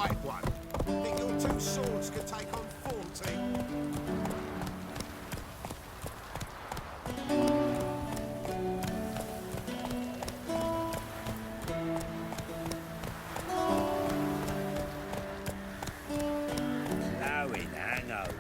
right one. Think your two swords could take on 40? Blowing hangover.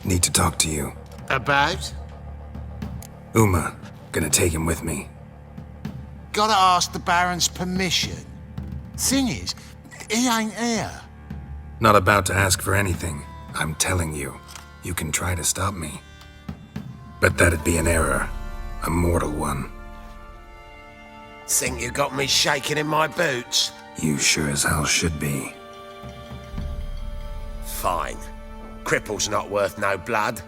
Need to talk to you. About? Uma, gonna take him with me. Gotta ask the Baron's permission. Thing is, he ain't here. Not about to ask for anything. I'm telling you, you can try to stop me. But that'd be an error. A mortal one. Think you got me shaking in my boots? You sure as hell should be. Fine. Cripple's not worth no blood.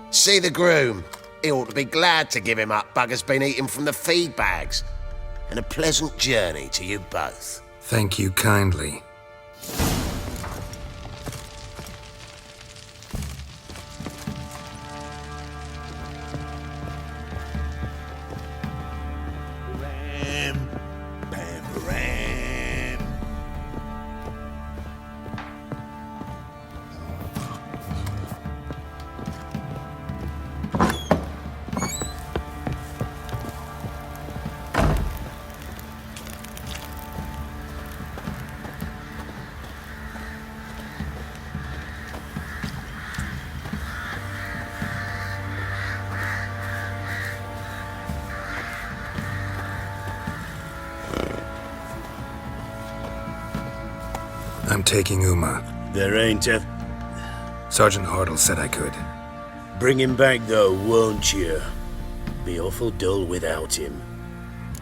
See the groom. He ought to be glad to give him up. Bugger's been eating from the feed bags. And a pleasant journey to you both. Thank you kindly. Ram, bam, ram. I'm taking Uma. There ain't a... Sergeant Hartle said I could. Bring him back though, won't you? Be awful dull without him.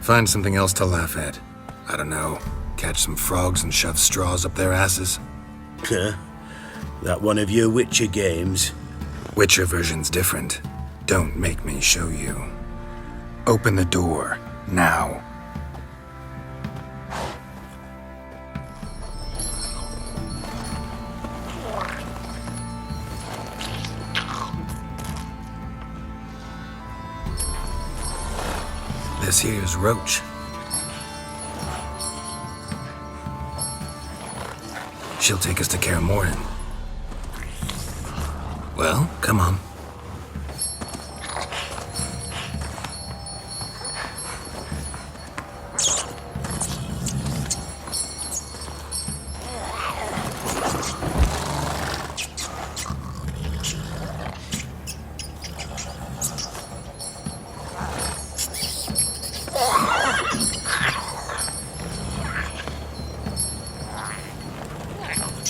Find something else to laugh at. I don't know. Catch some frogs and shove straws up their asses. Huh? That one of your Witcher games? Witcher version's different. Don't make me show you. Open the door, now. This here's Roach. She'll take us to Kaer Morhen. Well, come on.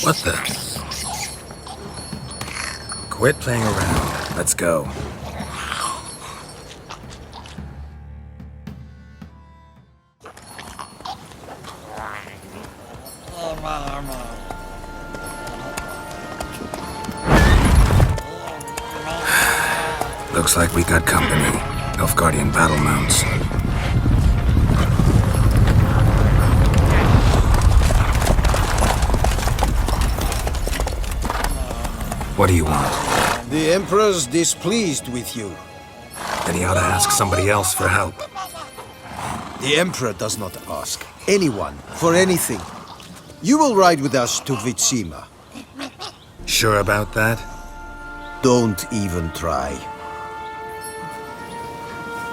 What the? Quit playing around. Let's go. Looks like we got company. Nilfgaardian battle mounts. What do you want? The Emperor's displeased with you. Then he ought to ask somebody else for help. The Emperor does not ask anyone for anything. You will ride with us to Vitsima. Sure about that? Don't even try.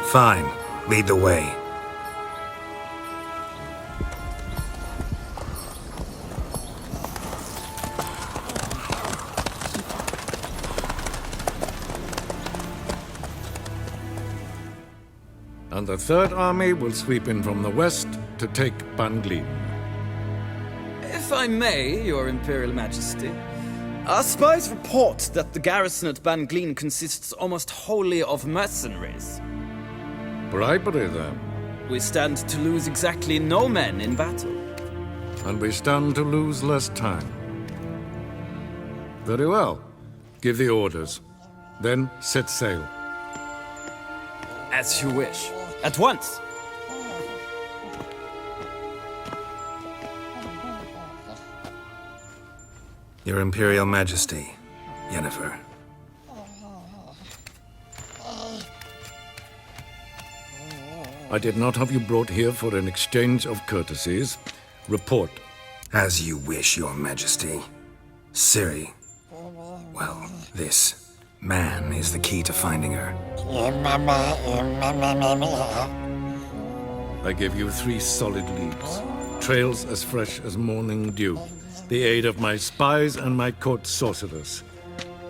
Fine. Lead the way. And the Third Army will sweep in from the west to take Banglin. If I may, Your Imperial Majesty, our spies report that the garrison at Banglin consists almost wholly of mercenaries. Bribery, then. We stand to lose exactly no men in battle. And we stand to lose less time. Very well. Give the orders. Then set sail. As you wish. At once! Your Imperial Majesty, Yennefer. I did not have you brought here for an exchange of courtesies. Report. As you wish, Your Majesty. Ciri. Well, this man is the key to finding her. I give you 3 solid leads. Trails as fresh as morning dew. The aid of my spies and my court sorcerers.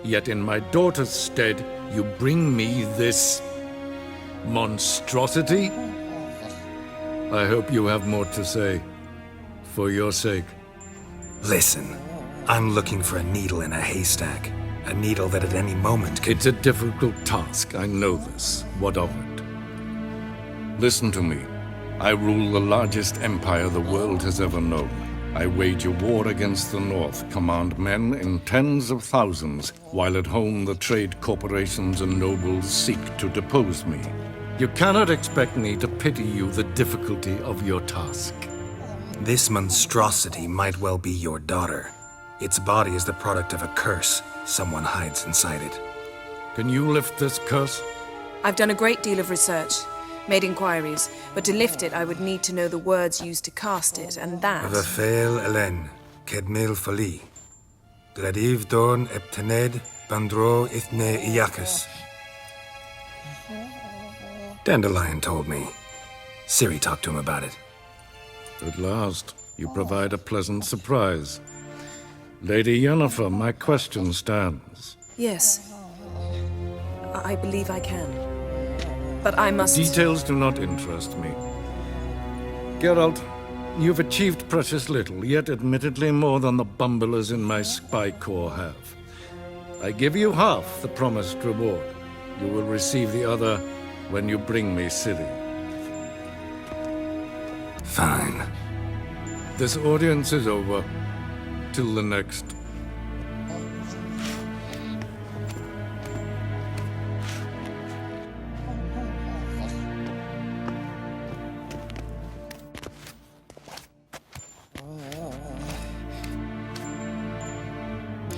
Yet in my daughter's stead, you bring me this monstrosity? I hope you have more to say. For your sake. Listen, I'm looking for a needle in a haystack. A needle that at any moment could... It's a difficult task, I know this. What of it? Listen to me. I rule the largest empire the world has ever known. I wage a war against the North, command men in tens of thousands, while at home the trade corporations and nobles seek to depose me. You cannot expect me to pity you the difficulty of your task. This monstrosity might well be your daughter. Its body is the product of a curse someone hides inside it. Can you lift this curse? I've done a great deal of research, made inquiries, but to lift it I would need to know the words used to cast it, and that... Vafel Elen, Kedmil Fali. Gladiv Dorn Eptened Bandro Ithne Iacus. Dandelion told me. Ciri talked to him about it. At last, you provide a pleasant surprise. Lady Yennefer, my question stands. Yes. I believe I can. But I must... Details do not interest me. Geralt, you've achieved precious little, yet admittedly more than the bumblers in my spy corps have. I give you half the promised reward. You will receive the other when you bring me Ciri. Fine. This audience is over. Till the next.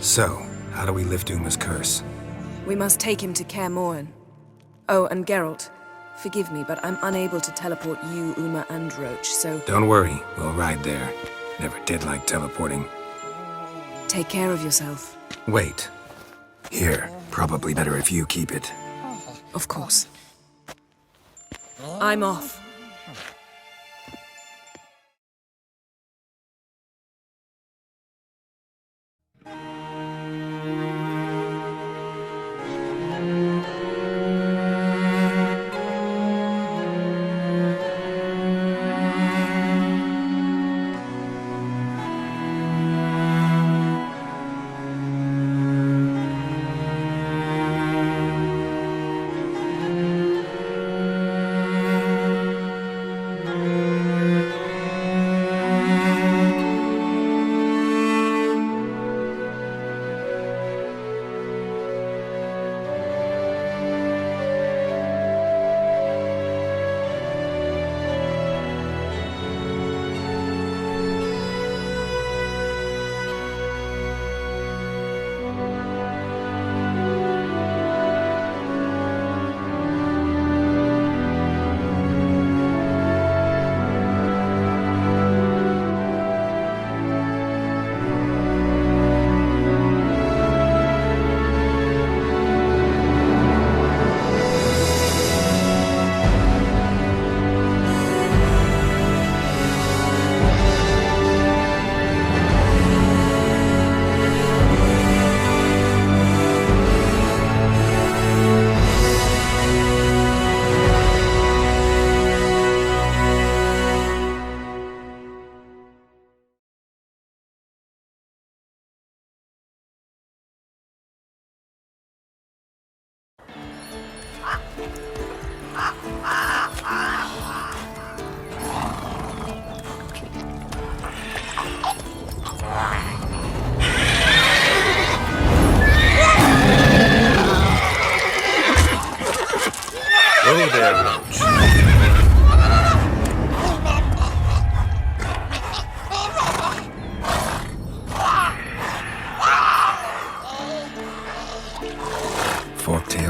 So, how do we lift Uma's curse? We must take him to Kaer Morhen. Oh, and Geralt, forgive me, but I'm unable to teleport you, Uma, and Roach, so... Don't worry, we'll ride there. Never did like teleporting. Take care of yourself. Wait. Here, probably better if you keep it. Of course. I'm off.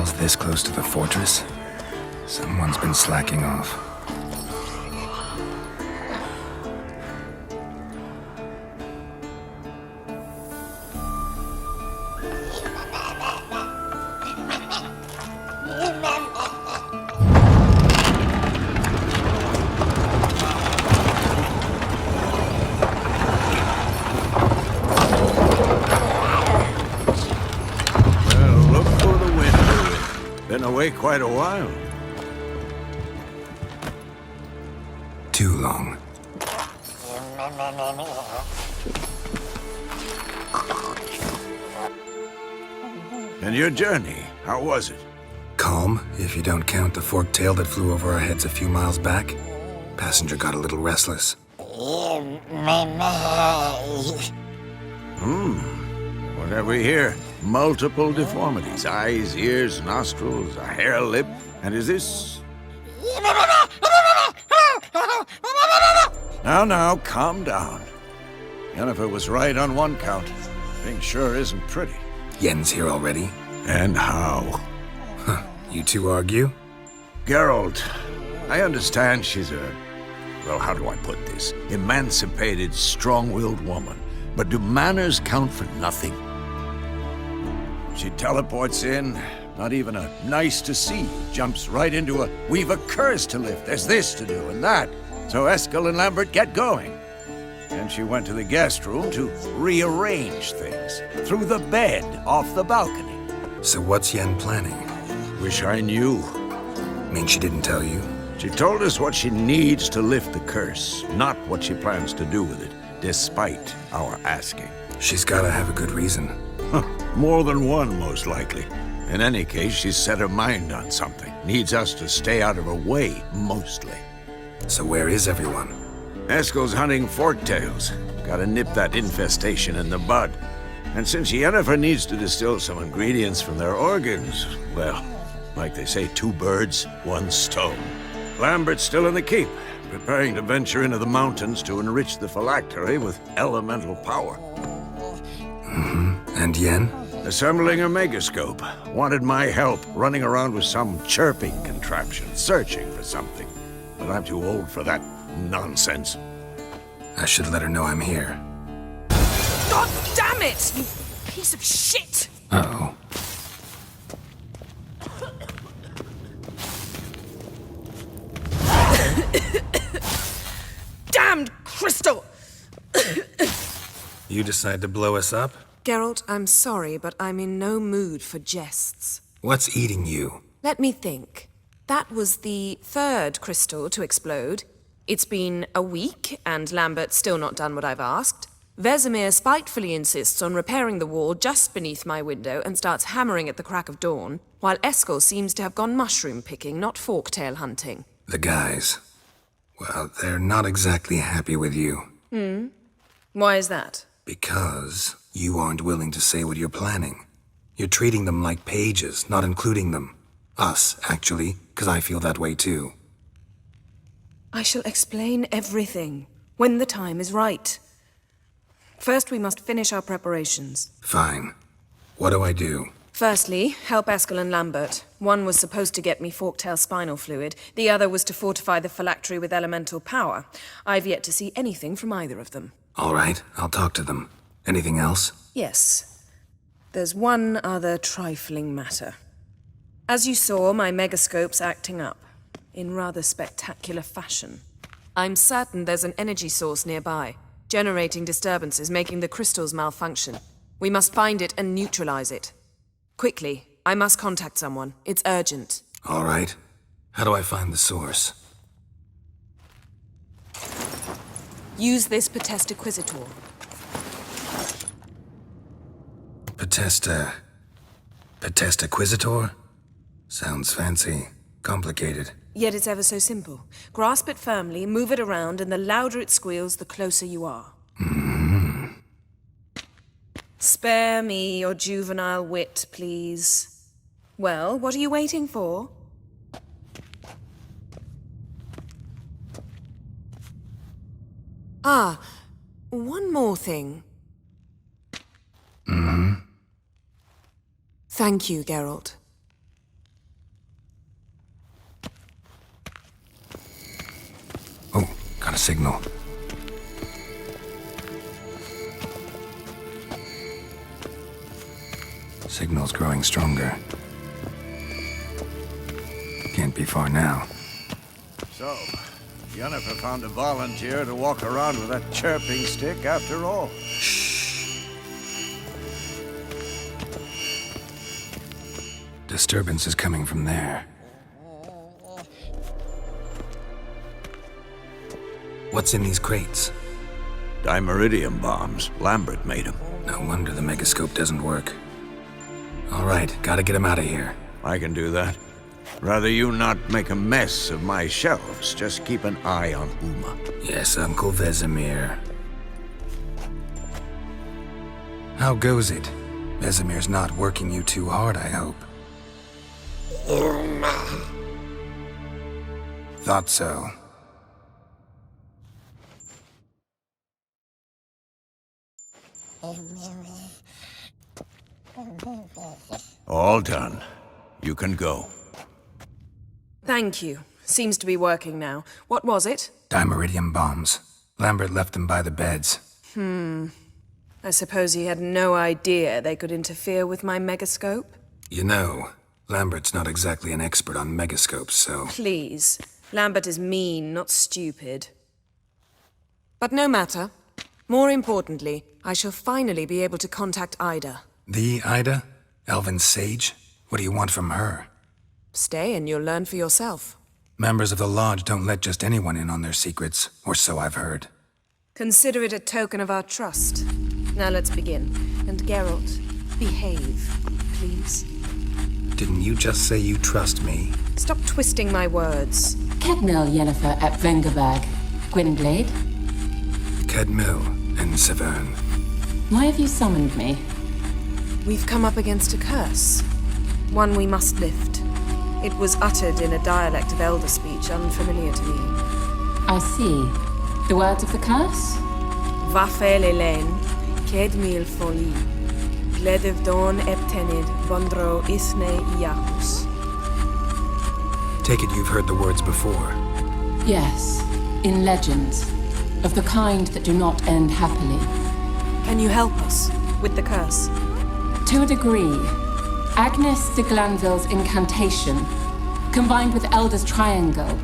trail's this close to the fortress, someone's been slacking off. Been away quite a while. Too long. And your journey, how was it? Calm, if you don't count the forked tail that flew over our heads a few miles back. Passenger got a little restless. What have we here? Multiple deformities. Eyes, ears, nostrils, a hair lip. And is this... Now, calm down. Jennifer was right on one count. Thing sure isn't pretty. Yen's here already? And how? You two argue? Geralt, I understand she's a... Well, how do I put this? Emancipated, strong-willed woman. But do manners count for nothing? She teleports in, not even a nice to see, jumps right into a, we've a curse to lift, there's this to do and that. So Eskel and Lambert get going. And she went to the guest room to rearrange things. Through the bed, off the balcony. So what's Yen planning? Wish I knew. Mean she didn't tell you? She told us what she needs to lift the curse, not what she plans to do with it, despite our asking. She's gotta have a good reason. More than one, most likely. In any case, she's set her mind on something. Needs us to stay out of her way, mostly. So where is everyone? Eskel's hunting forktails. Gotta nip that infestation in the bud. And since Yennefer needs to distill some ingredients from their organs, well, like they say, 2 birds, 1 stone. Lambert's still in the keep, preparing to venture into the mountains to enrich the phylactery with elemental power. And Yen? Assembling a megascope. Wanted my help running around with some chirping contraption, searching for something. But I'm too old for that nonsense. I should let her know I'm here. God damn it! You piece of shit! Uh-oh. Damned crystal! You decide to blow us up? Geralt, I'm sorry, but I'm in no mood for jests. What's eating you? Let me think. That was the 3rd crystal to explode. It's been a week, and Lambert's still not done what I've asked. Vesemir spitefully insists on repairing the wall just beneath my window and starts hammering at the crack of dawn, while Eskel seems to have gone mushroom picking, not forktail hunting. The guys. Well, they're not exactly happy with you. Why is that? Because you aren't willing to say what you're planning. You're treating them like pages, not including them. Us, actually, because I feel that way too. I shall explain everything, when the time is right. First, we must finish our preparations. Fine. What do I do? Firstly, help Eskel and Lambert. One was supposed to get me forktail spinal fluid, the other was to fortify the phylactery with elemental power. I've yet to see anything from either of them. All right, I'll talk to them. Anything else? Yes. There's one other trifling matter. As you saw, my megascope's acting up, in rather spectacular fashion. I'm certain there's an energy source nearby, generating disturbances, making the crystals malfunction. We must find it and neutralize it. Quickly, I must contact someone. It's urgent. All right. How do I find the source? Use this Potestaquizitor. Potestaquizitor? Sounds fancy. Complicated. Yet it's ever so simple. Grasp it firmly, move it around, and the louder it squeals, the closer you are. Spare me your juvenile wit, please. Well, what are you waiting for? Ah, one more thing. Thank you, Geralt. Got a signal. Signal's growing stronger. Can't be far now. So, Yennefer found a volunteer to walk around with that chirping stick after all. Disturbance is coming from there. What's in these crates? Dimeridium bombs. Lambert made them. No wonder the megascope doesn't work. All right, gotta get him out of here. I can do that. Rather you not make a mess of my shelves. Just keep an eye on Uma. Yes, Uncle Vesemir. How goes it? Vesemir's not working you too hard, I hope. Thought so. All done. You can go. Thank you. Seems to be working now. What was it? Dimeridium bombs. Lambert left them by the beds. I suppose he had no idea they could interfere with my megascope? You know, Lambert's not exactly an expert on megascopes, so... Please. Lambert is mean, not stupid. But no matter. More importantly, I shall finally be able to contact Ida. The Ida? Elven sage? What do you want from her? Stay and you'll learn for yourself. Members of the Lodge don't let just anyone in on their secrets, or so I've heard. Consider it a token of our trust. Now let's begin. And Geralt, behave, please. Didn't you just say you trust me? Stop twisting my words. Kedmil Yennefer at Vengerberg. Gwynblade? Kedmil and Severn. Why have you summoned me? We've come up against a curse. One we must lift. It was uttered in a dialect of Elder speech unfamiliar to me. I see. The words of the curse? Vafel Elaine, Kedmil Foli, Gledev Dawn Eptenid, Bondro Isne Iacus. Take it you've heard the words before. Yes, in legends. Of the kind that do not end happily. Can you help us with the curse? To a degree. Agnes de Glanville's incantation, combined with Elder's triangle,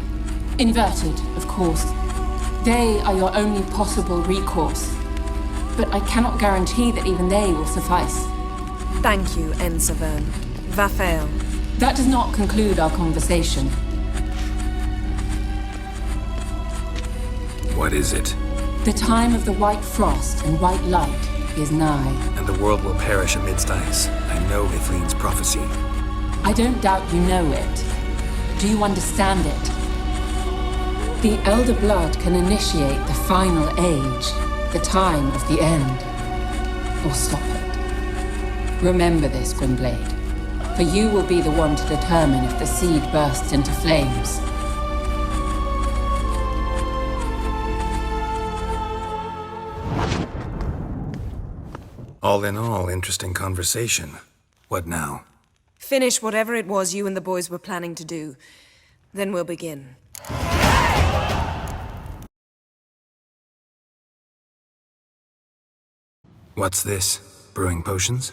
inverted, of course. They are your only possible recourse. But I cannot guarantee that even they will suffice. Thank you, Ensevern. Vafel. That does not conclude our conversation. What is it? The time of the white frost and white light is nigh. And the world will perish amidst ice. I know Ithleen's prophecy. I don't doubt you know it. Do you understand it? The Elder Blood can initiate the final age, the time of the end, or stop it. Remember this, Gwynblade, for you will be the one to determine if the seed bursts into flames. All in all, interesting conversation. What now? Finish whatever it was you and the boys were planning to do. Then we'll begin. What's this? Brewing potions?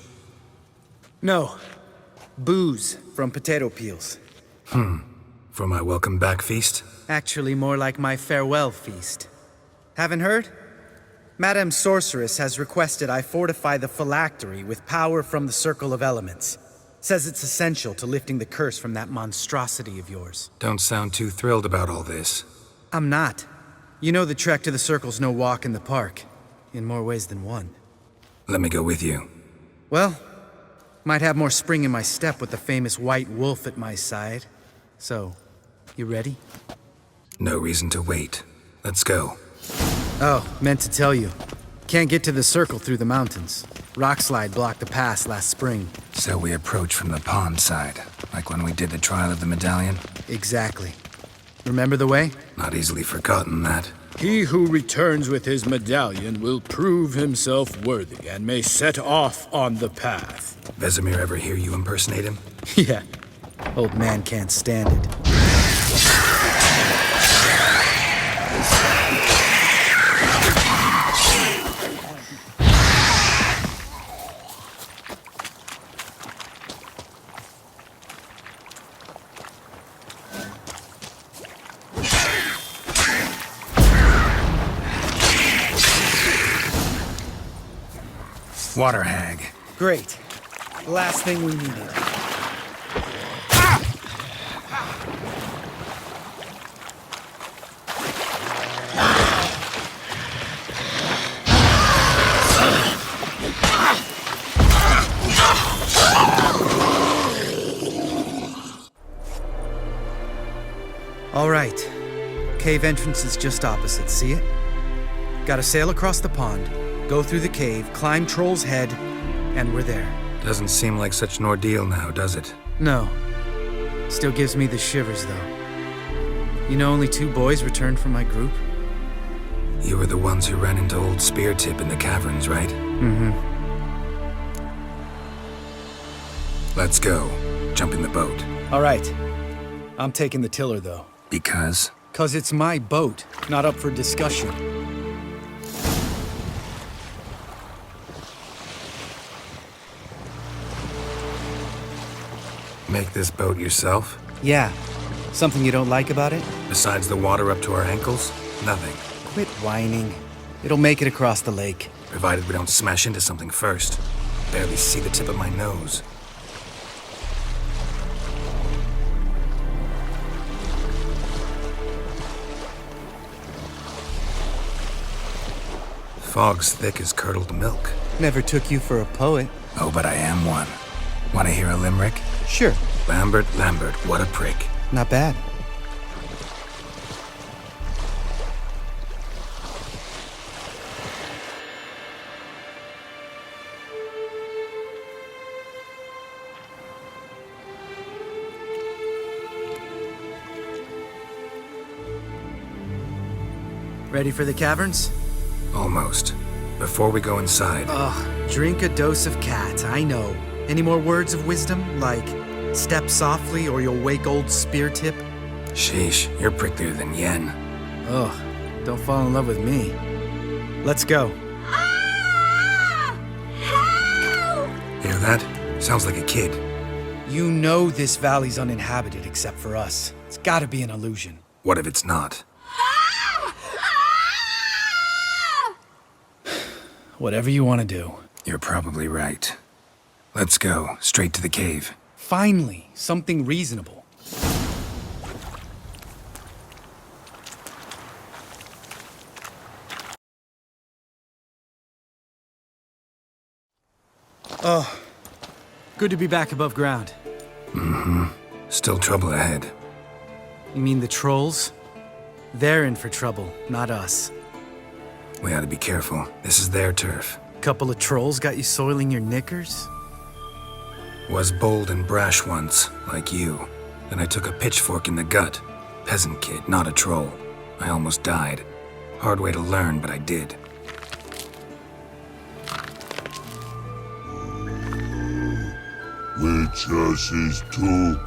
No. Booze from potato peels. For my welcome back feast? Actually, more like my farewell feast. Haven't heard? Madame Sorceress has requested I fortify the phylactery with power from the Circle of Elements. Says it's essential to lifting the curse from that monstrosity of yours. Don't sound too thrilled about all this. I'm not. You know the trek to the Circle's no walk in the park. In more ways than one. Let me go with you. Well, might have more spring in my step with the famous White Wolf at my side. So, you ready? No reason to wait. Let's go. Oh, meant to tell you. Can't get to the Circle through the mountains. Rockslide blocked the pass last spring. So we approach from the pond side, like when we did the trial of the medallion? Exactly. Remember the way? Not easily forgotten, that. He who returns with his medallion will prove himself worthy and may set off on the path. Vesemir ever hear you impersonate him? Yeah. Old man can't stand it. Water hag. Great. The last thing we needed. All right. Cave entrance is just opposite, see it? Gotta sail across the pond, go through the cave, climb Troll's Head, and we're there. Doesn't seem like such an ordeal now, does it? No. Still gives me the shivers, though. You know only 2 boys returned from my group? You were the ones who ran into old Spear Tip in the caverns, right? Mm-hmm. Let's go. Jump in the boat. All right. I'm taking the tiller, though. Because? 'Cause it's my boat, not up for discussion. Make this boat yourself? Yeah. Something you don't like about it? Besides the water up to our ankles? Nothing. Quit whining. It'll make it across the lake. Provided we don't smash into something first. Barely see the tip of my nose. Fog's thick as curdled milk. Never took you for a poet. Oh, but I am one. Want to hear a limerick? Sure. Lambert, what a prick. Not bad. Ready for the caverns? Almost. Before we go inside... Ugh, drink a dose of cat, I know. Any more words of wisdom, like, step softly or you'll wake old Spear Tip? Sheesh, you're pricklier than Yen. Ugh, don't fall in love with me. Let's go. Hear that? Sounds like a kid. You know this valley's uninhabited except for us. It's gotta be an illusion. What if it's not? Whatever you want to do. You're probably right. Let's go, straight to the cave. Finally, something reasonable. Oh, good to be back above ground. Mm-hmm. Still trouble ahead. You mean the trolls? They're in for trouble, not us. We ought to be careful. This is their turf. Couple of trolls got you soiling your knickers? Was bold and brash once, like you. Then I took a pitchfork in the gut. Peasant kid, not a troll. I almost died. Hard way to learn, but I did. Witches is to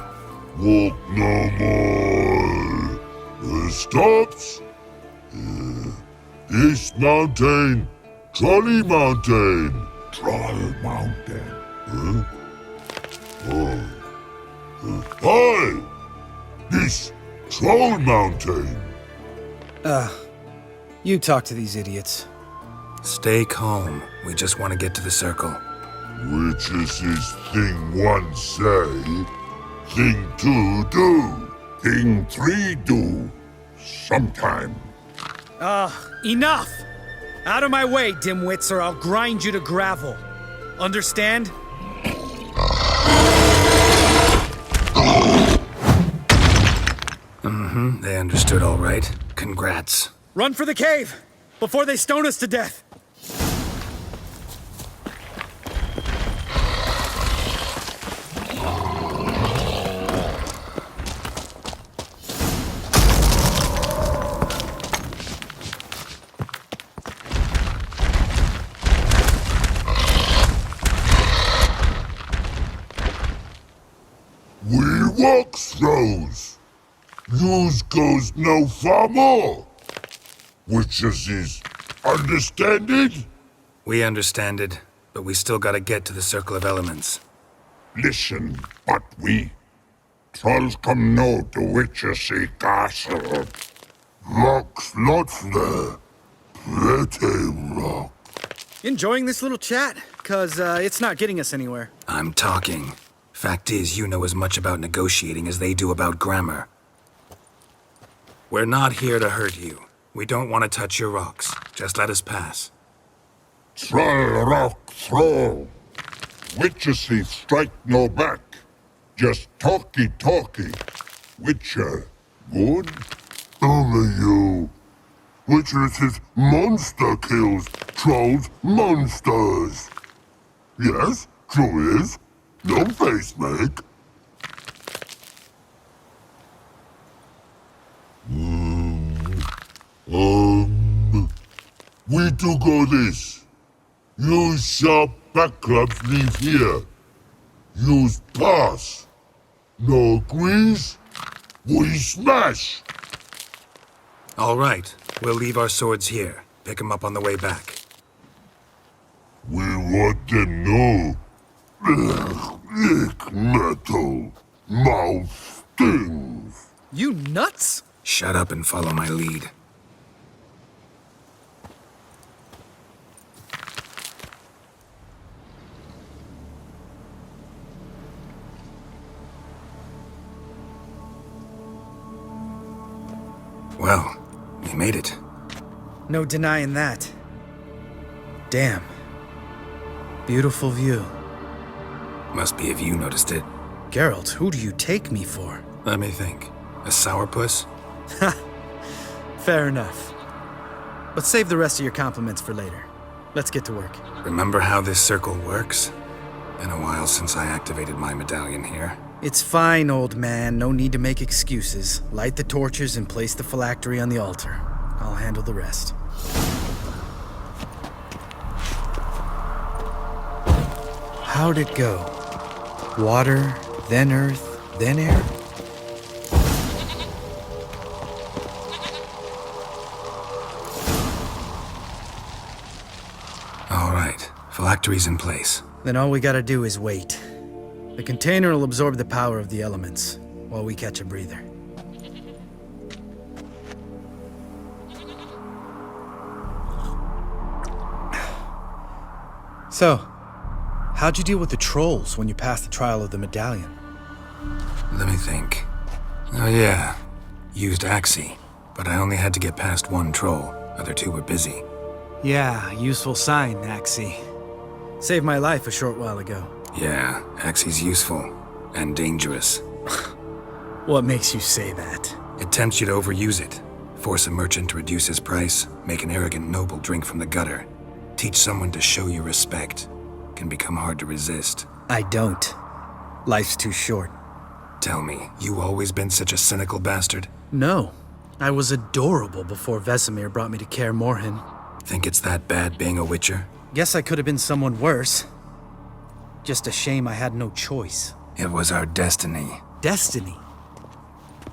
walk no more. Stops. East Mountain, Trolley Mountain. Troll Mountain. Huh? Hi! This Troll Mountain. You talk to these idiots. Stay calm. We just want to get to the circle. Witches is thing 1 say, thing 2 do, thing 3 do, sometime. Enough! Out of my way, dimwits, or I'll grind you to gravel. Understand? Mm-hmm, they understood all right. Congrats. Run for the cave! Before they stone us to death! We walk throws. News goes no far more. Witches is understanded? We understand it, but we still gotta get to the Circle of Elements. Listen, but we. Trolls come no to Witches castle. Rocks lot there. Pretty rock. Enjoying this little chat? 'Cause it's not getting us anywhere. I'm talking. Fact is, you know as much about negotiating as they do about grammar. We're not here to hurt you. We don't want to touch your rocks. Just let us pass. Troll rock throw. Witches strike no back. Just talky. Witcher, good? Only you. Witcher says monster kills. Trolls monsters. Yes, true is. No face make. We do go this. Use sharp back clubs leave here. Use pass. No agrees? We smash. All right. We'll leave our swords here. Pick them up on the way back. We want them know. Lick metal. Mouth stings. You nuts? Shut up and follow my lead. Well, we made it. No denying that. Damn. Beautiful view. Must be if you noticed it. Geralt, who do you take me for? Let me think. A sourpuss? Fair enough. But save the rest of your compliments for later. Let's get to work. Remember how this circle works? Been a while since I activated my medallion here. It's fine, old man. No need to make excuses. Light the torches and place the phylactery on the altar. I'll handle the rest. How'd it go? Water, then earth, then air? All right. Phylactery's in place. Then all we gotta do is wait. The container will absorb the power of the elements, while we catch a breather. So, how'd you deal with the trolls when you passed the trial of the medallion? Let me think. Oh yeah. Used Axie, but I only had to get past one troll. Other two were busy. Yeah, useful sign, Axie. Saved my life a short while ago. Yeah, Axie's useful. And dangerous. What makes you say that? It tempts you to overuse it. Force a merchant to reduce his price. Make an arrogant noble drink from the gutter. Teach someone to show you respect. Can become hard to resist. I don't. Life's too short. Tell me, you always been such a cynical bastard? No. I was adorable before Vesemir brought me to Kaer Morhen. Think it's that bad being a witcher? Guess I could have been someone worse. Just a shame I had no choice. It was our destiny. Destiny?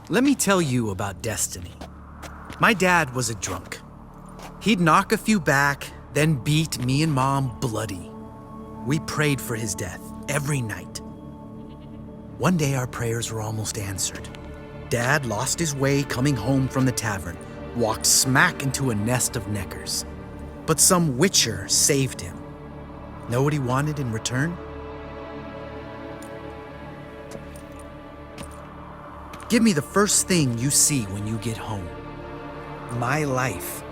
Let me tell you about destiny. My dad was a drunk. He'd knock a few back, then beat me and Mom bloody. We prayed for his death every night. One day our prayers were almost answered. Dad lost his way coming home from the tavern, walked smack into a nest of neckers. But some witcher saved him. Know what he wanted in return? Give me the first thing you see when you get home. My life.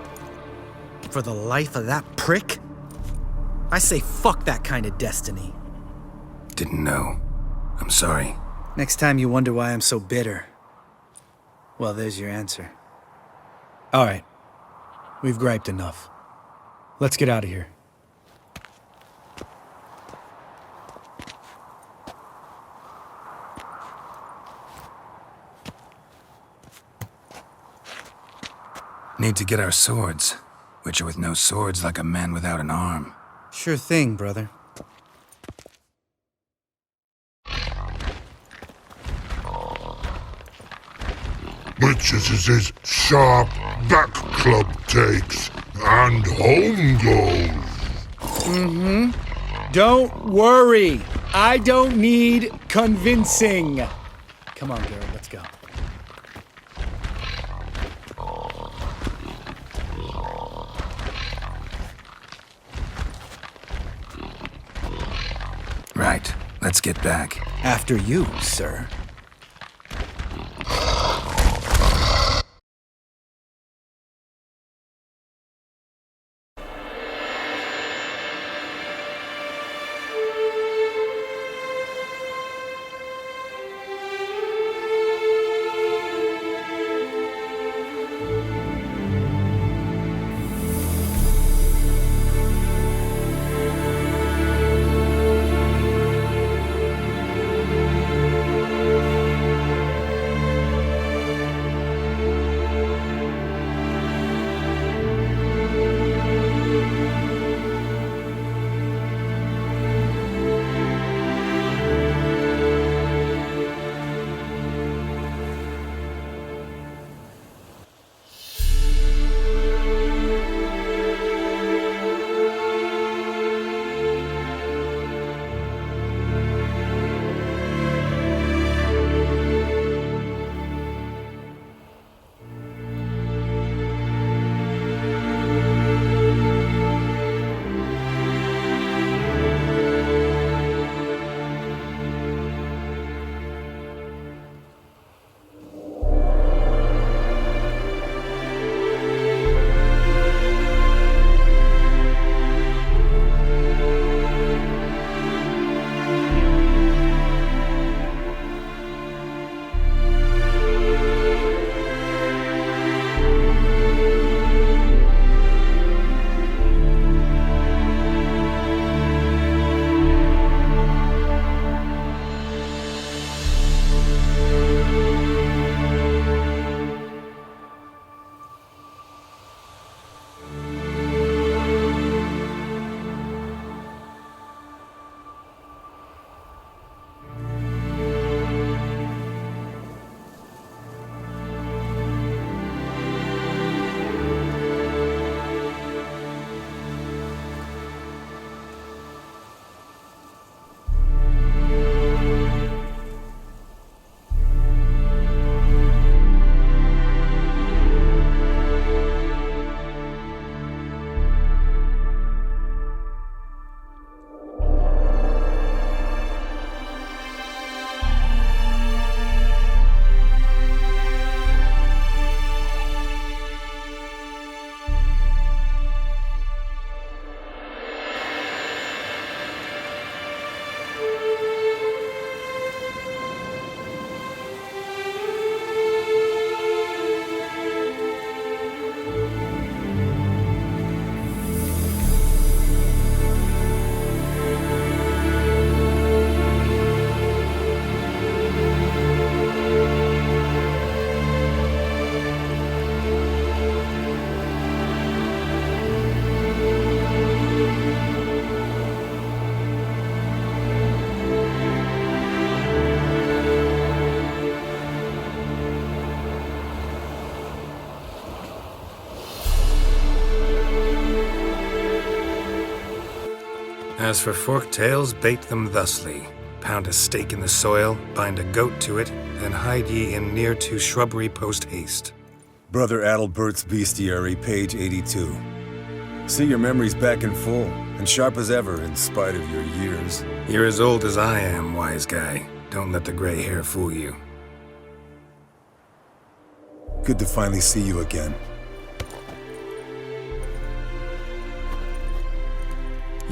For the life of that prick? I say fuck that kind of destiny. Didn't know. I'm sorry. Next time you wonder why I'm so bitter, well, there's your answer. All right. We've griped enough. Let's get out of here. Need to get our swords. Witcher with no swords like a man without an arm. Sure thing, brother. Witches is sharp back club takes and home goes. Don't worry. I don't need convincing. Come on, Geralt, let's go. Right, let's get back. After you, sir. As for forked tails, bait them thusly. Pound a stake in the soil, bind a goat to it, and hide ye in near to shrubbery post haste. Brother Adalbert's Bestiary, page 82. See your memories back in full, and sharp as ever in spite of your years. You're as old as I am, wise guy. Don't let the gray hair fool you. Good to finally see you again.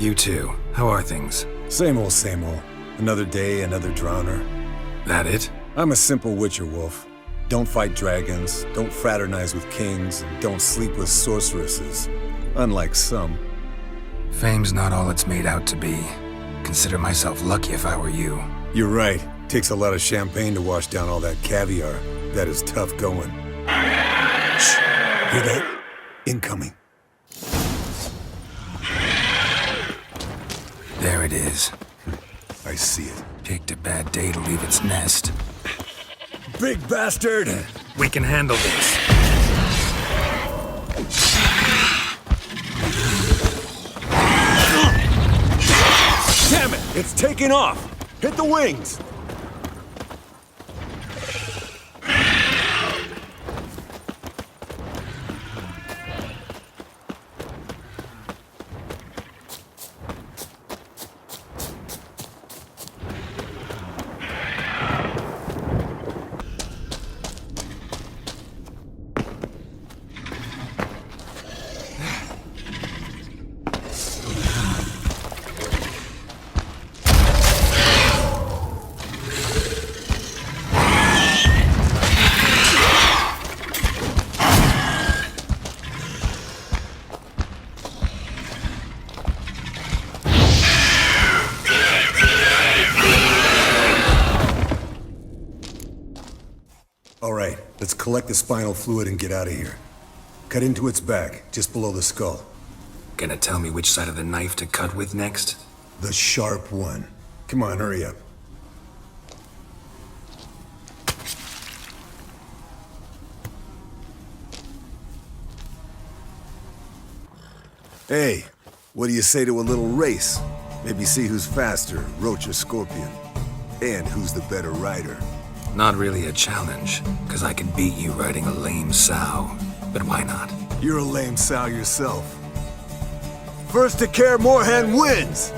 You too. How are things? Same old, same old. Another day, another drowner. That it? I'm a simple witcher wolf. Don't fight dragons, don't fraternize with kings, and don't sleep with sorceresses. Unlike some. Fame's not all it's made out to be. Consider myself lucky if I were you. You're right. Takes a lot of champagne to wash down all that caviar. That is tough going. Shh. Hear that? Incoming. There it is. I see it. Picked a bad day to leave its nest. Big bastard! We can handle this. Damn it! It's taking off! Hit the wings! Let's collect the spinal fluid and get out of here. Cut into its back, just below the skull. Gonna tell me which side of the knife to cut with next? The sharp one. Come on, hurry up. Hey, what do you say to a little race? Maybe see who's faster, Roach or Scorpion. And who's the better rider. Not really a challenge, because I could beat you riding a lame sow. But why not? You're a lame sow yourself. First to Kaer, Morhen wins!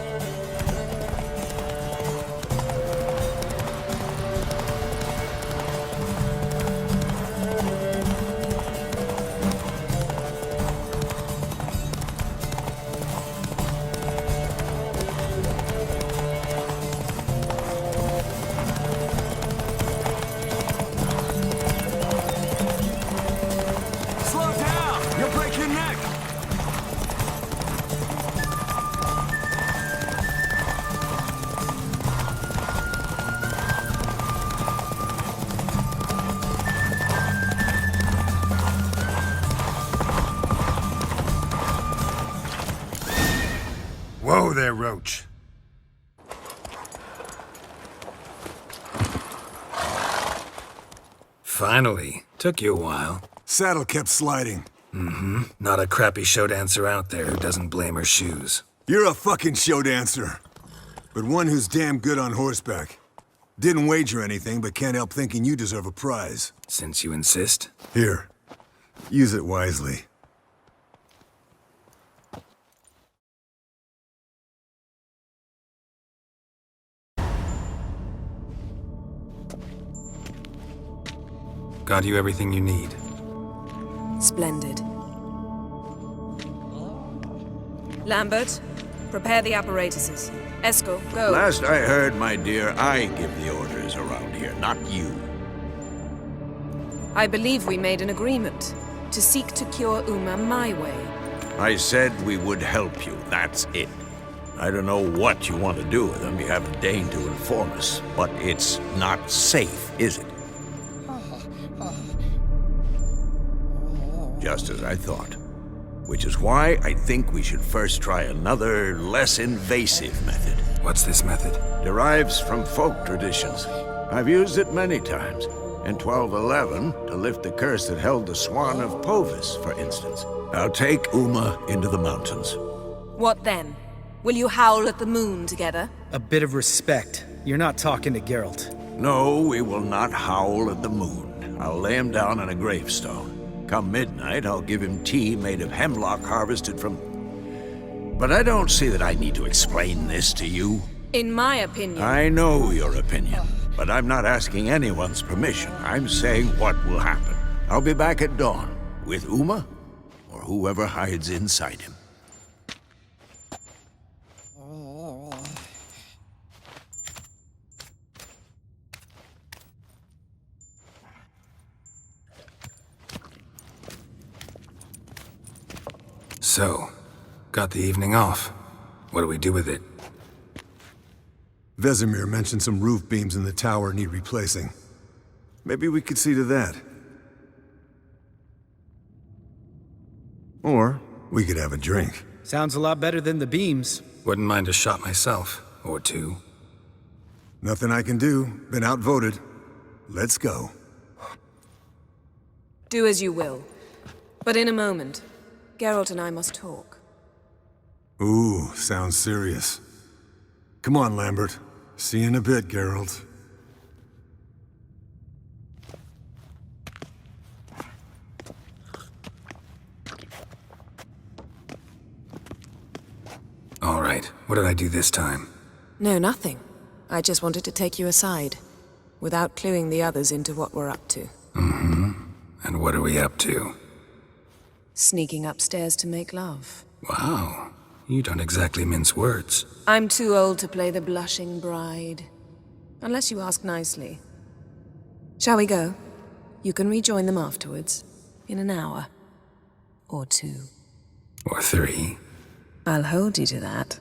Whoa there, Roach. Finally. Took you a while. Saddle kept sliding. Mm-hmm. Not a crappy show dancer out there who doesn't blame her shoes. You're a fucking show dancer. But one who's damn good on horseback. Didn't wager anything, but can't help thinking you deserve a prize. Since you insist. Here. Use it wisely. Got you everything you need. Splendid. Lambert, prepare the apparatuses. Esco, go. Last I heard, my dear, I give the orders around here, not you. I believe we made an agreement to seek to cure Uma my way. I said we would help you, that's it. I don't know what you want to do with them, you haven't deigned to inform us, but it's not safe, is it? Just as I thought. Which is why I think we should first try another, less invasive method. What's this method? Derives from folk traditions. I've used it many times. In 1211, to lift the curse that held the Swan of Povis, for instance. I'll take Uma into the mountains. What then? Will you howl at the moon together? A bit of respect. You're not talking to Geralt. No, we will not howl at the moon. I'll lay him down on a gravestone. Come midnight, I'll give him tea made of hemlock harvested from... But I don't see that I need to explain this to you. In my opinion... I know your opinion, but I'm not asking anyone's permission. I'm saying what will happen. I'll be back at dawn, with Uma, or whoever hides inside him. So, got the evening off. What do we do with it? Vesemir mentioned some roof beams in the tower need replacing. Maybe we could see to that. Or we could have a drink. Sounds a lot better than the beams. Wouldn't mind a shot myself, or two. Nothing I can do. Been outvoted. Let's go. Do as you will. But in a moment, Geralt and I must talk. Ooh, sounds serious. Come on, Lambert. See you in a bit, Geralt. All right, what did I do this time? No, nothing. I just wanted to take you aside, without cluing the others into what we're up to. Mm-hmm. And what are we up to? Sneaking upstairs to make love. Wow, you don't exactly mince words. I'm too old to play the blushing bride. Unless you ask nicely. Shall we go? You can rejoin them afterwards. In an hour. Or 2. Or 3. I'll hold you to that.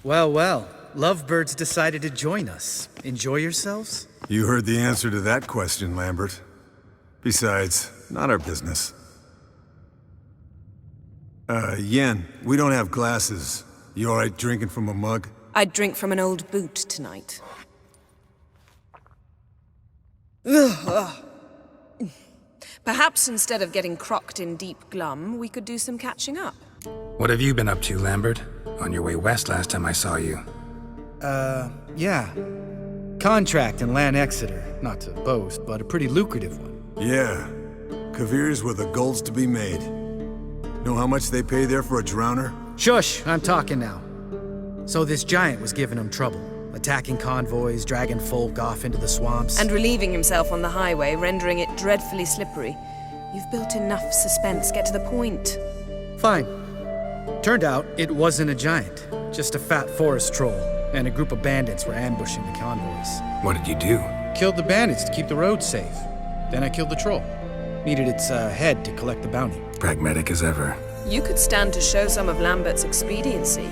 Well, well. Lovebirds decided to join us. Enjoy yourselves? You heard the answer to that question, Lambert. Besides, not our business. Yen, we don't have glasses. You alright drinking from a mug? I'd drink from an old boot tonight. Perhaps instead of getting crocked in deep glum, we could do some catching up. What have you been up to, Lambert? On your way west last time I saw you. Yeah. Contract in Lan Exeter. Not to boast, but a pretty lucrative one. Yeah. Kavir's where the gold's to be made. Know how much they pay there for a drowner? Shush, I'm talking now. So this giant was giving him trouble. Attacking convoys, dragging folk off into the swamps. And relieving himself on the highway, rendering it dreadfully slippery. You've built enough suspense, get to the point. Fine. Turned out, it wasn't a giant. Just a fat forest troll. And a group of bandits were ambushing the convoys. What did you do? Killed the bandits to keep the road safe. Then I killed the troll. Needed its head to collect the bounty. Pragmatic as ever. You could stand to show some of Lambert's expediency.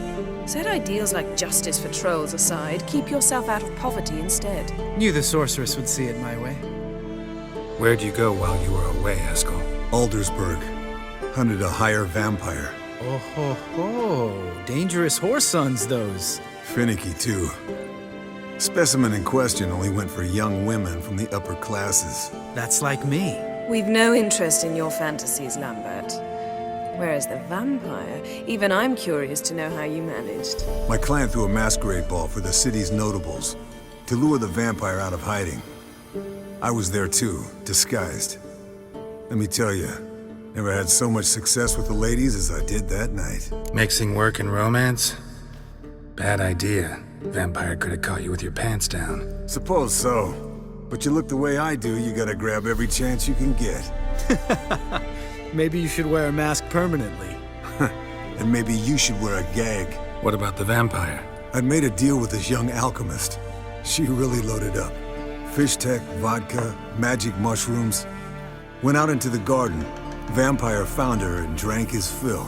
Set ideals like justice for trolls aside, keep yourself out of poverty instead. Knew the sorceress would see it my way. Where'd you go while you were away, Eskel? Aldersburg. Hunted a higher vampire. Oh ho ho. Dangerous horse sons, those. Finicky, too. Specimen in question only went for young women from the upper classes. That's like me. We've no interest in your fantasies, Lambert. Whereas the vampire, even I'm curious to know how you managed. My client threw a masquerade ball for the city's notables to lure the vampire out of hiding. I was there too, disguised. Let me tell you, never had so much success with the ladies as I did that night. Mixing work and romance? Bad idea. Vampire could have caught you with your pants down. Suppose so. But you look the way I do, you gotta grab every chance you can get. Maybe you should wear a mask permanently. And maybe you should wear a gag. What about the vampire? I'd made a deal with this young alchemist. She really loaded up. Fish tech, vodka, magic mushrooms. Went out into the garden. Vampire found her and drank his fill.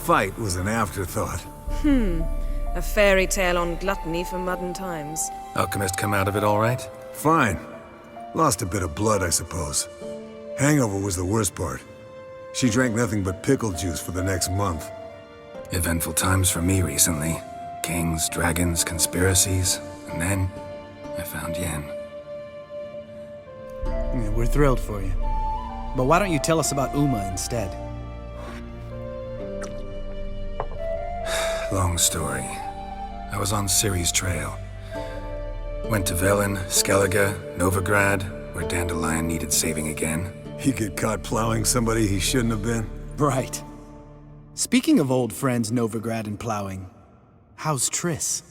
Fight was an afterthought. A fairy tale on gluttony for modern times. Alchemist come out of it all right? Fine. Lost a bit of blood, I suppose. Hangover was the worst part. She drank nothing but pickle juice for the next month. Eventful times for me recently. Kings, dragons, conspiracies, and then I found Yen. Yeah, we're thrilled for you. But why don't you tell us about Uma instead? Long story. I was on Ciri's trail. Went to Velen, Skellige, Novigrad, where Dandelion needed saving again. He get caught plowing somebody he shouldn't have been? Right. Speaking of old friends Novigrad and plowing, how's Triss?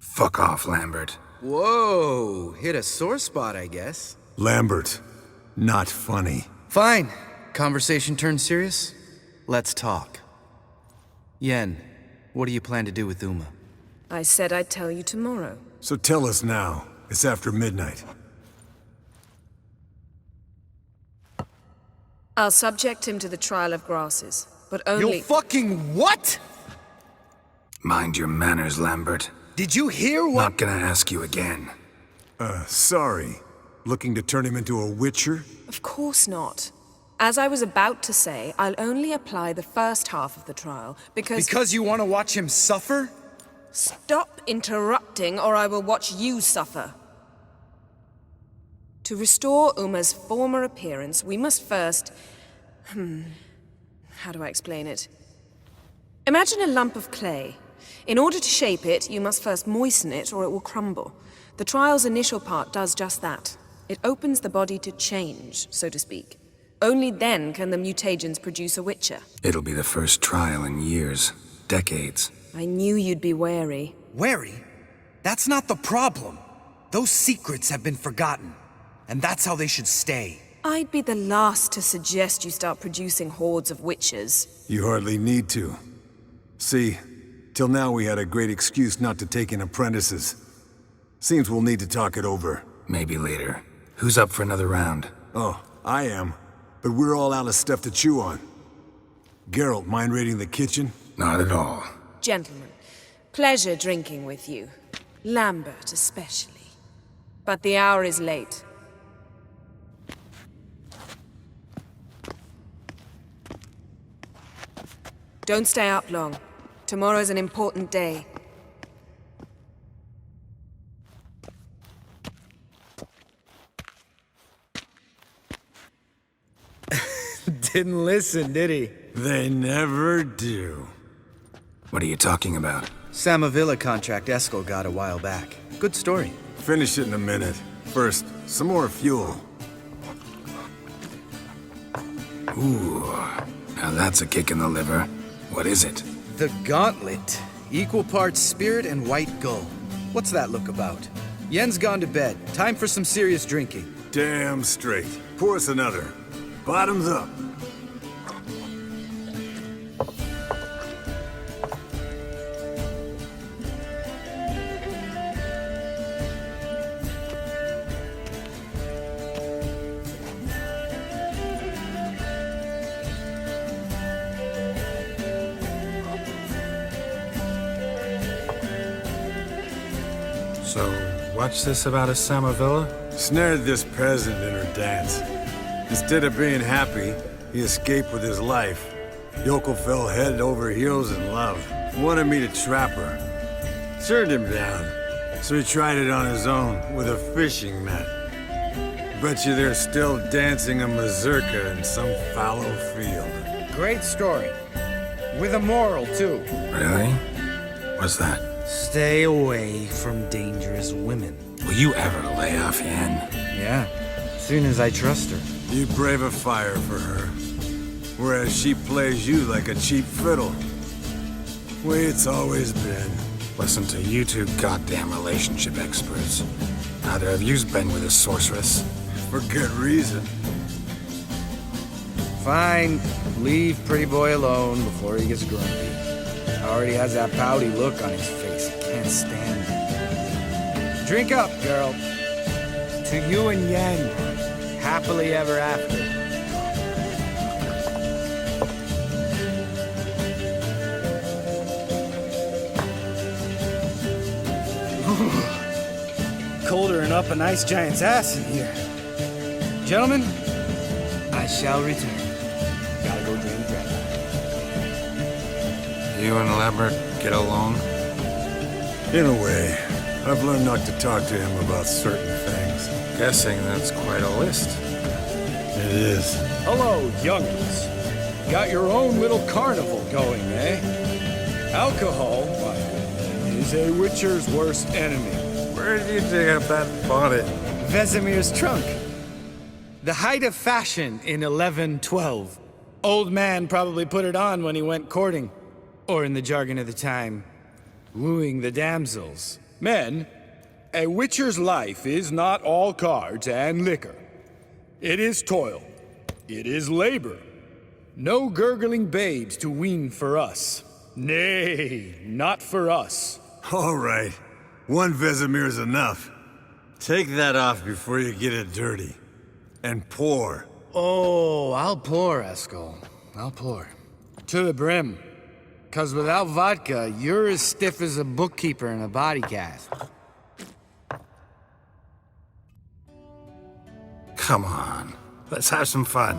Fuck off, Lambert. Whoa, hit a sore spot, I guess. Lambert, not funny. Fine. Conversation turned serious? Let's talk. Yen, what do you plan to do with Uma? I said I'd tell you tomorrow. So tell us now. It's after midnight. I'll subject him to the trial of grasses, but only— You fucking what? Mind your manners, Lambert. Did you hear what— Not gonna ask you again. Sorry. Looking to turn him into a witcher? Of course not. As I was about to say, I'll only apply the first half of the trial, because— Because you want to watch him suffer? Stop interrupting, or I will watch you suffer. To restore Uma's former appearance, we must first— how do I explain it? Imagine a lump of clay. In order to shape it, you must first moisten it, or it will crumble. The trial's initial part does just that. It opens the body to change, so to speak. Only then can the mutagens produce a witcher. It'll be the first trial in years, decades. I knew you'd be wary. Wary? That's not the problem. Those secrets have been forgotten. And that's how they should stay. I'd be the last to suggest you start producing hordes of witches. You hardly need to. See, till now we had a great excuse not to take in apprentices. Seems we'll need to talk it over. Maybe later. Who's up for another round? Oh, I am. But we're all out of stuff to chew on. Geralt, mind raiding the kitchen? Not at all. Gentlemen, Pleasure drinking with you. Lambert especially. But the hour is late. Don't stay up long. Tomorrow's an important day. Didn't listen, did he? They never do. What are you talking about? Samavilla contract Eskel got a while back. Good story. Finish it in a minute. First, some more fuel. Ooh, now that's a kick in the liver. What is it? The Gauntlet. Equal parts spirit and white gull. What's that look about? Yen's gone to bed. Time for some serious drinking. Damn straight. Pour us another. Bottoms up. So, what's this about a Samavilla? Snared this peasant in her dance. Instead of being happy, he escaped with his life. Yokel fell head over heels in love. Wanted me to trap her. Turned him down. So he tried it on his own with a fishing net. Bet you they're still dancing a mazurka in some fallow field. Great story. With a moral, too. Really? What's that? Stay away from dangerous women. Will you ever lay off Yen? Yeah, soon as I trust her. You brave a fire for her, whereas she plays you like a cheap fiddle. Way it's always been. Listen to you two goddamn relationship experts. Neither of you's been with a sorceress. For good reason. Fine, leave pretty boy alone before he gets grumpy. Already has that pouty look on his face. Can't stand it. Drink up, girl. To you and Yen. Happily ever after. Colder than up a nice giant's ass in here. Gentlemen, I shall return. Gotta go drain the breath. You and Lambert get along? In a way. I've learned not to talk to him about certain things. Guessing that's quite a list. It is. Hello, youngins. Got your own little carnival going, eh? Alcohol, why, is a witcher's worst enemy. Where did you dig up that bonnet? Vesemir's trunk. The height of fashion in 1112. Old man probably put it on when he went courting. Or in the jargon of the time, wooing the damsels. Men, a witcher's life is not all cards and liquor. It is toil. It is labor. No gurgling babes to wean for us. Nay, not for us. All right. One Vesemir's enough. Take that off before you get it dirty. And pour. Oh, I'll pour, Eskel. I'll pour. To the brim. 'Cause without vodka, you're as stiff as a bookkeeper in a body cast. Come on. Let's have some fun.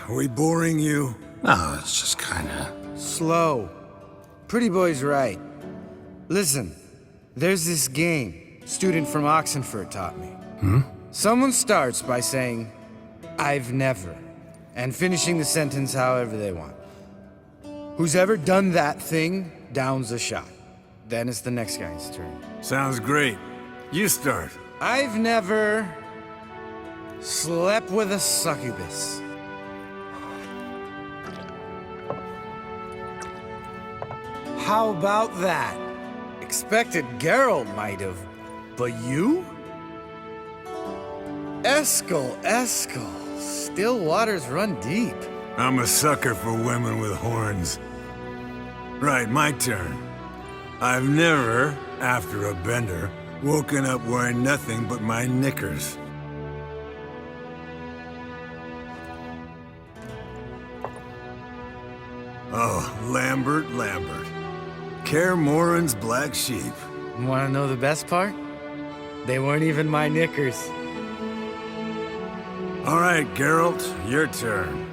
Are we boring you? No, it's just kinda... Slow. Pretty boy's right. Listen, there's this game student from Oxenford taught me. Someone starts by saying, "I've never," and finishing the sentence however they want. Who's ever done that thing, downs a shot. Then it's the next guy's turn. Sounds great. You start. I've never slept with a succubus. How about that? Expected Geralt might have, but you? Eskel, still waters run deep. I'm a sucker for women with horns. Right, my turn. I've never, after a bender, woken up wearing nothing but my knickers. Oh, Lambert. Kaer Morhen's black sheep. Wanna know the best part? They weren't even my knickers. All right, Geralt, your turn.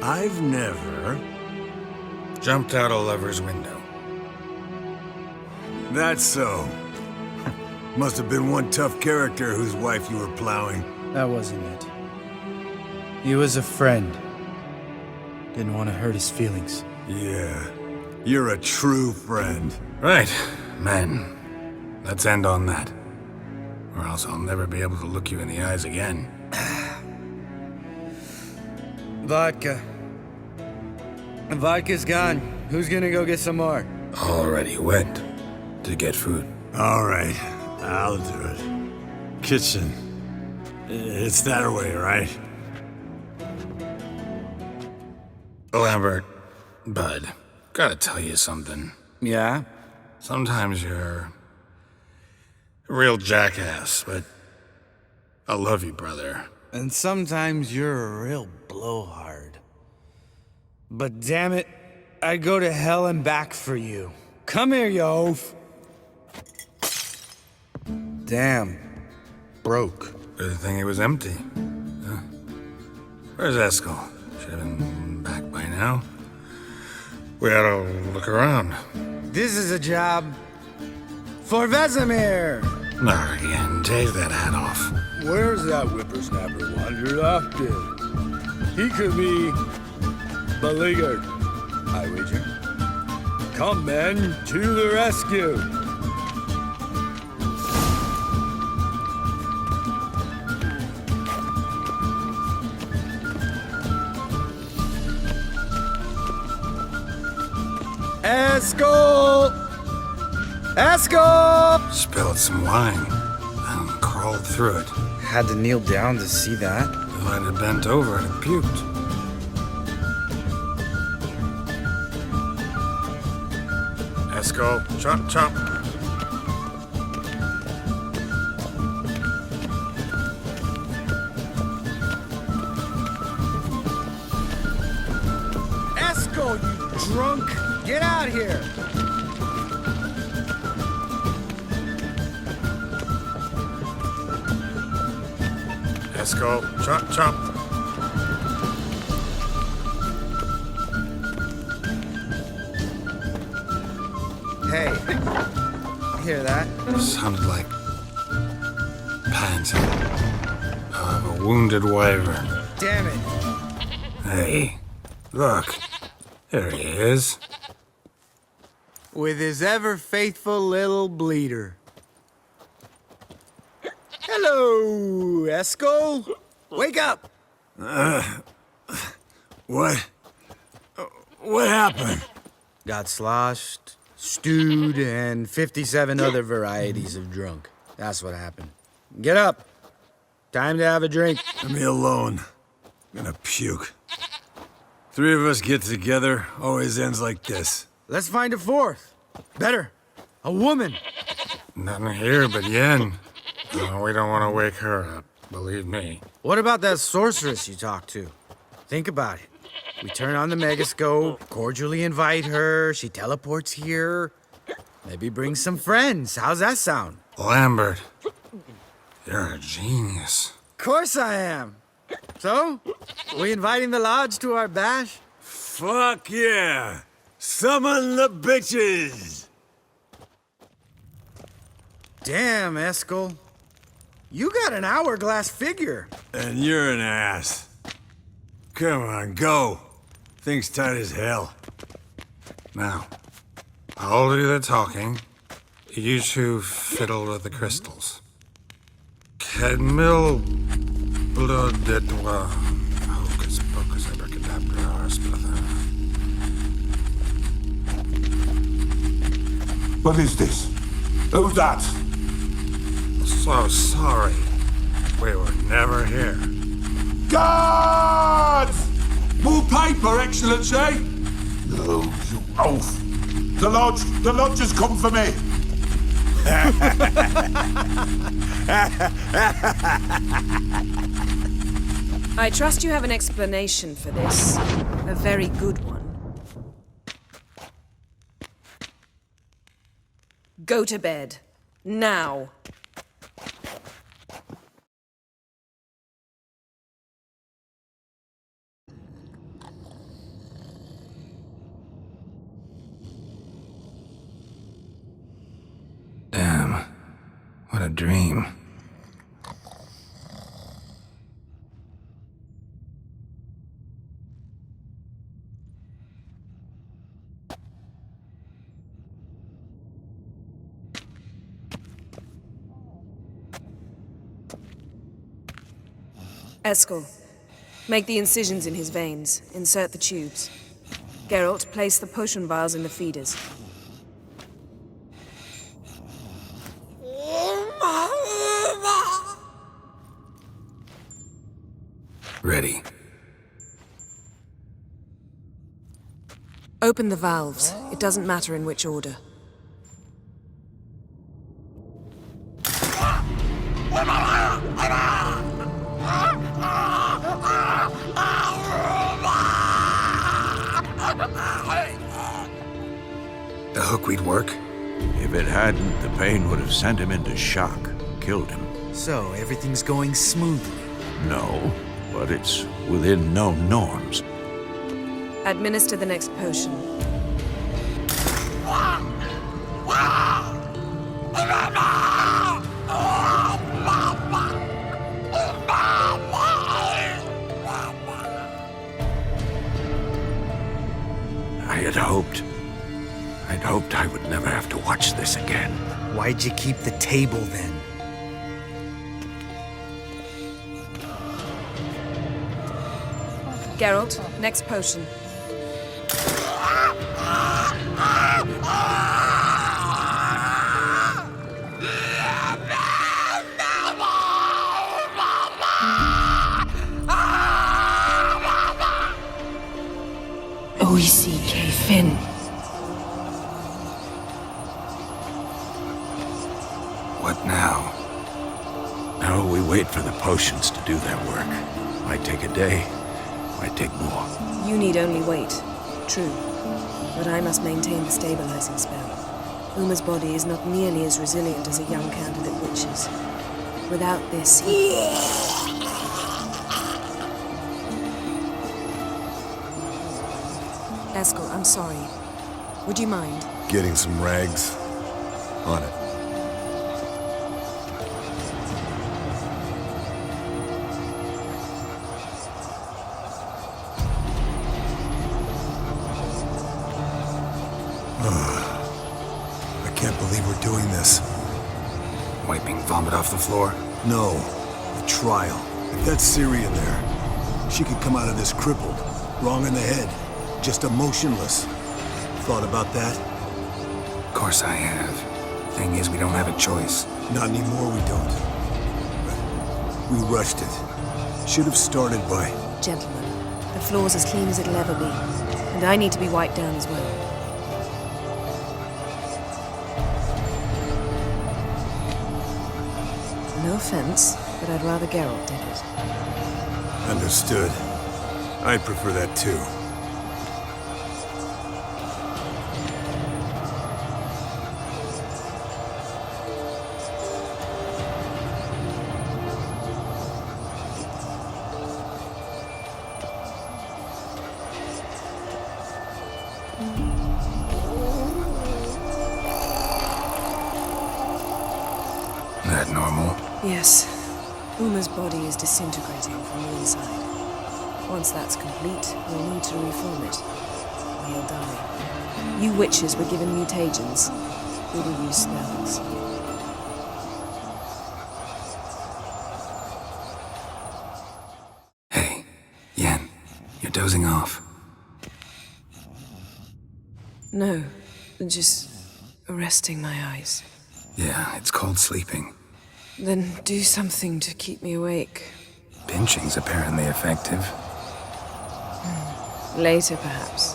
I've never... Jumped out a lover's window. That's so. Must have been one tough character whose wife you were plowing. That wasn't it. He was a friend. Didn't want to hurt his feelings. Yeah, you're a true friend. Right, men. Let's end on that. Or else I'll never be able to look you in the eyes again. Vodka. Vodka's gone. Who's gonna go get some more? Already went to get food. All right, I'll do it. Kitchen. It's that way, right? Lambert, bud, gotta tell you something. Yeah? Sometimes you're a real jackass, but I love you, brother. And sometimes you're a real blowhard. But damn it, I'd go to hell and back for you. Come here, you oaf. Damn. Broke. Good thing it was empty. Huh? Where's Eskel? Should have been back by now. We ought to look around. This is a job for Vesemir. Not again. Take that hat off. Where's that whippersnapper wandered off to? He could be beleaguered, I wager. Come, men, to the rescue! Eskel! Eskel! Spilled some wine and crawled through it. Had to kneel down to see that. If I'd have bent over, I'd have puked. Eskel, chop, chop. Eskel, you drunk! Get out here! Eskel, chop, chop. Hey, hear that? Sounded like panting of a wounded wyvern. Damn it! Hey, look. There he is. With his ever-faithful little bleeder. Hello, Eskel. Wake up! What? What happened? Got sloshed, stewed, and 57 other varieties of drunk. That's what happened. Get up. Time to have a drink. Leave me alone. I'm gonna puke. Three of us get together, always ends like this. Let's find a fourth. Better. A woman. Nothing here but Yen. No, we don't want to wake her up, believe me. What about that sorceress you talked to? Think about it. We turn on the megascope, cordially invite her, she teleports here. Maybe bring some friends. How's that sound? Lambert, you're a genius. Of course I am. So, we inviting the lodge to our bash? Fuck yeah! Summon the bitches! Damn, Eskel. You got an hourglass figure. And you're an ass. Come on, go. Thing's tight as hell. Now, I'll do the talking. You two fiddle with the crystals. Cadmil blood de toi. Hocus pocus abracadabra splather. What is this? Who's that? So sorry. We were never here. Guards! More paper, Excellency! No, you oaf. The lodge has come for me. I trust you have an explanation for this. A very good one. Go to bed. Now. Damn. What a dream. Eskel, make the incisions in his veins. Insert the tubes. Geralt, place the potion vials in the feeders. Ready. Open the valves. It doesn't matter in which order. The hook would work? If it hadn't, the pain would have sent him into shock, killed him. So, everything's going smoothly. No, but it's within known norms. Administer the next potion. I'd hoped I would never have to watch this again. Why'd you keep the table then? Geralt, next potion. O-E-C-K, Finn. What now? Now we wait for the potions to do their work. Might take a day, might take more. You need only wait. True. But I must maintain the stabilizing spell. Uma's body is not nearly as resilient as a young candidate witch's. Without this, Eskel, I'm sorry. Would you mind? Getting some rags? On it. I can't believe we're doing this. Wiping vomit off the floor? No, the trial. If that's Ciri in there, she could come out of this crippled, wrong in the head, just emotionless. Thought about that? Of course I have. Thing is, we don't have a choice. Not anymore, we don't. But we rushed it. Should have started by... Gentlemen, the floor's as clean as it'll ever be. And I need to be wiped down as well. No offense, but I'd rather Geralt did it. Understood. I'd prefer that too. That normal? Yes. Uma's body is disintegrating from the inside. Once that's complete, we'll need to reform it. Or he'll die. You witches were given mutagens. We will use spells. Hey, Yen, you're dozing off. No, just resting my eyes. Yeah, it's called sleeping. Then do something to keep me awake. Pinching's apparently effective. Later, perhaps.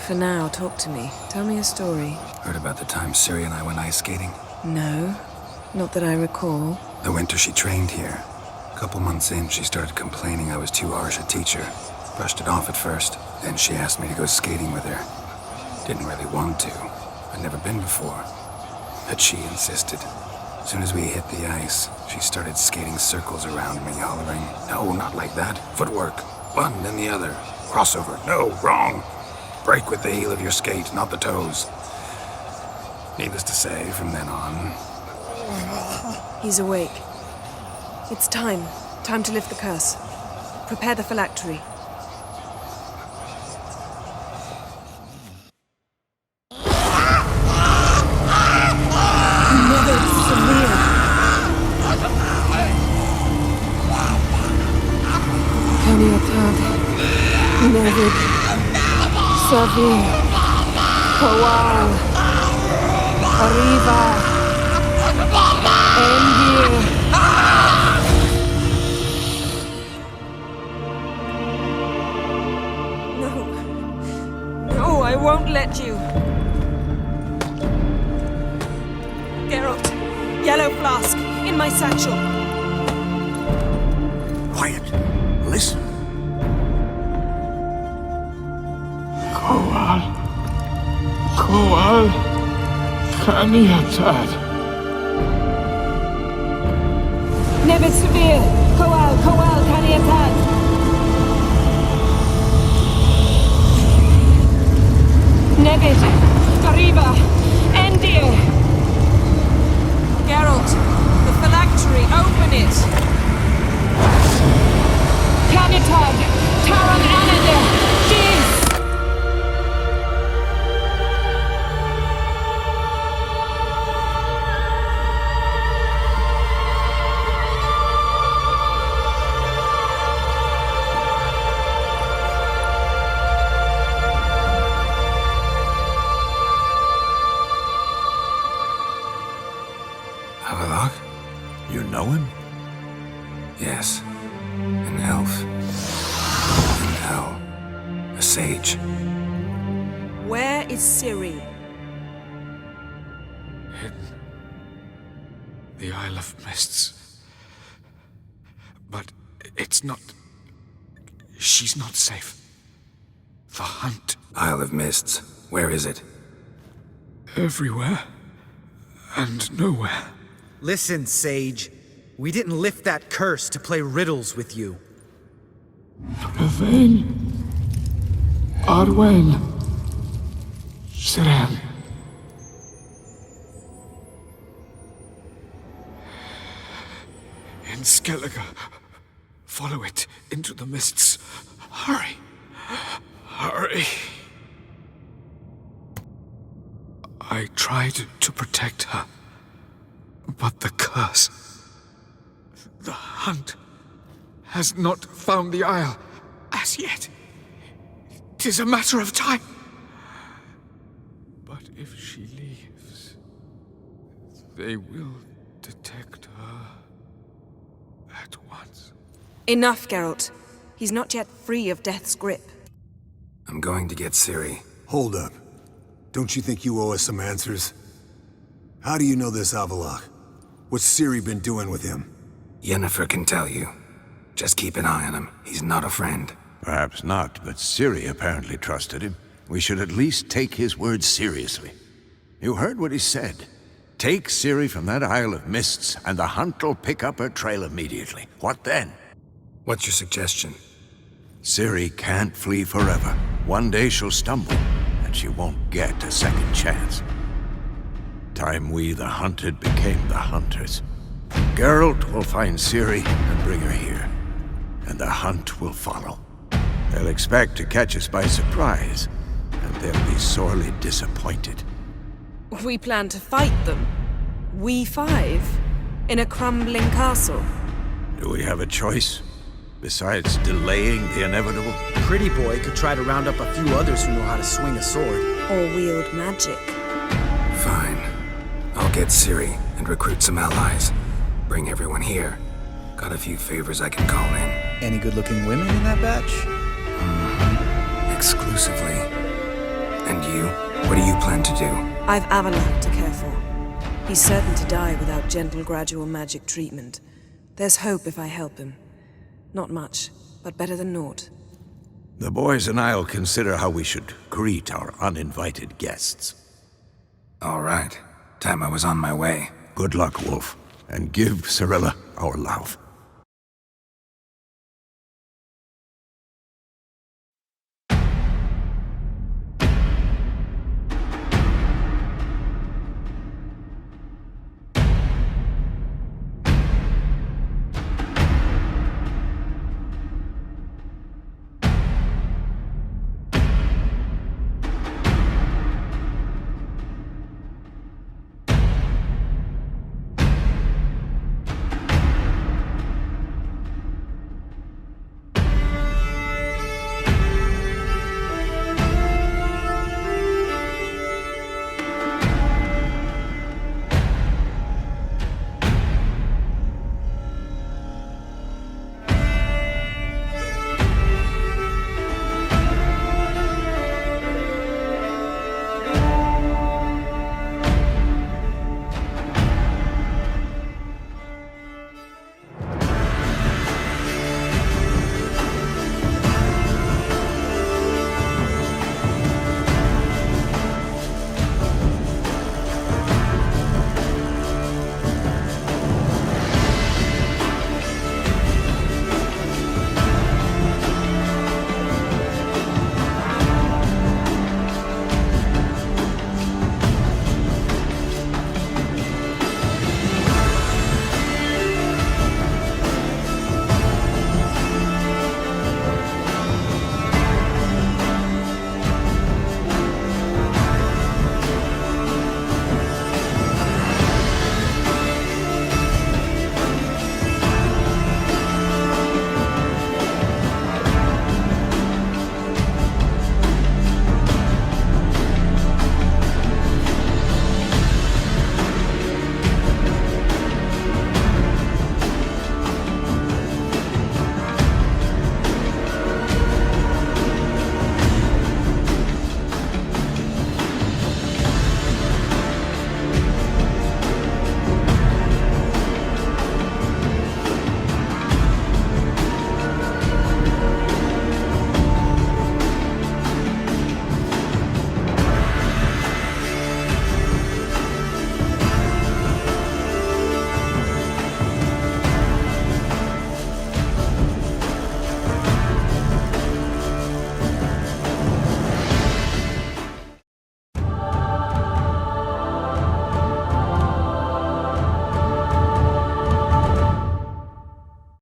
For now, talk to me. Tell me a story. Heard about the time Ciri and I went ice skating? No, not that I recall. The winter she trained here. A couple months in, she started complaining I was too harsh a teacher. Brushed it off at first. Then she asked me to go skating with her. Didn't really want to. I'd never been before. but she insisted. As soon as we hit the ice, she started skating circles around me, hollering, "No, not like that. Footwork. One, then the other. Crossover. No, wrong. Break with the heel of your skate, not the toes." Needless to say, from then on... He's awake. It's time. Time to lift the curse. Prepare the phylactery. Nevid, Savir, Kowal, Arriva, Endir. No, I won't let you. Geralt, yellow flask, in my satchel. Quiet. Listen. Kowal, Kaniatad. Nevid, Savir, Kowal, Kaniatad. Nevid, Arriva, Endir. Geralt, the phylactery, open it. Kaniatad, Taran Anadir, Dis. You know him? Yes. An elf. An hell. A sage. Where is Ciri? Hidden. The Isle of Mists. But it's not... She's not safe. The hunt. Isle of Mists. Where is it? Everywhere. And nowhere. Listen, Sage. We didn't lift that curse to play riddles with you. Yvain. Arwen. Siren. In Skellige. Follow it into the mists. Hurry. Hurry. I tried to protect her. But the curse... The hunt has not found the Isle as yet. 'Tis a matter of time. But if she leaves, they will detect her at once. Enough, Geralt. He's not yet free of death's grip. I'm going to get Ciri. Hold up. Don't you think you owe us some answers? How do you know this Avallac'h? What's Ciri been doing with him? Yennefer can tell you. Just keep an eye on him. He's not a friend. Perhaps not, but Ciri apparently trusted him. We should at least take his words seriously. You heard what he said. Take Ciri from that Isle of Mists, and the hunt will pick up her trail immediately. What then? What's your suggestion? Ciri can't flee forever. One day she'll stumble, and she won't get a second chance. Time we, the hunted, became the hunters. Geralt will find Ciri and bring her here, and the hunt will follow. They'll expect to catch us by surprise, and they'll be sorely disappointed. We plan to fight them. We five? In a crumbling castle? Do we have a choice? Besides delaying the inevitable? Pretty Boy could try to round up a few others who know how to swing a sword. Or wield magic. Fine. I'll get Ciri and recruit some allies. Bring everyone here. Got a few favors I can call in. Any good-looking women in that batch? Exclusively. And you? What do you plan to do? I've Avallac'h to care for. He's certain to die without gentle, gradual magic treatment. There's hope if I help him. Not much, but better than naught. The boys and I'll consider how we should greet our uninvited guests. All right. Time I was on my way. Good luck, Wolf. And give Cirilla our love.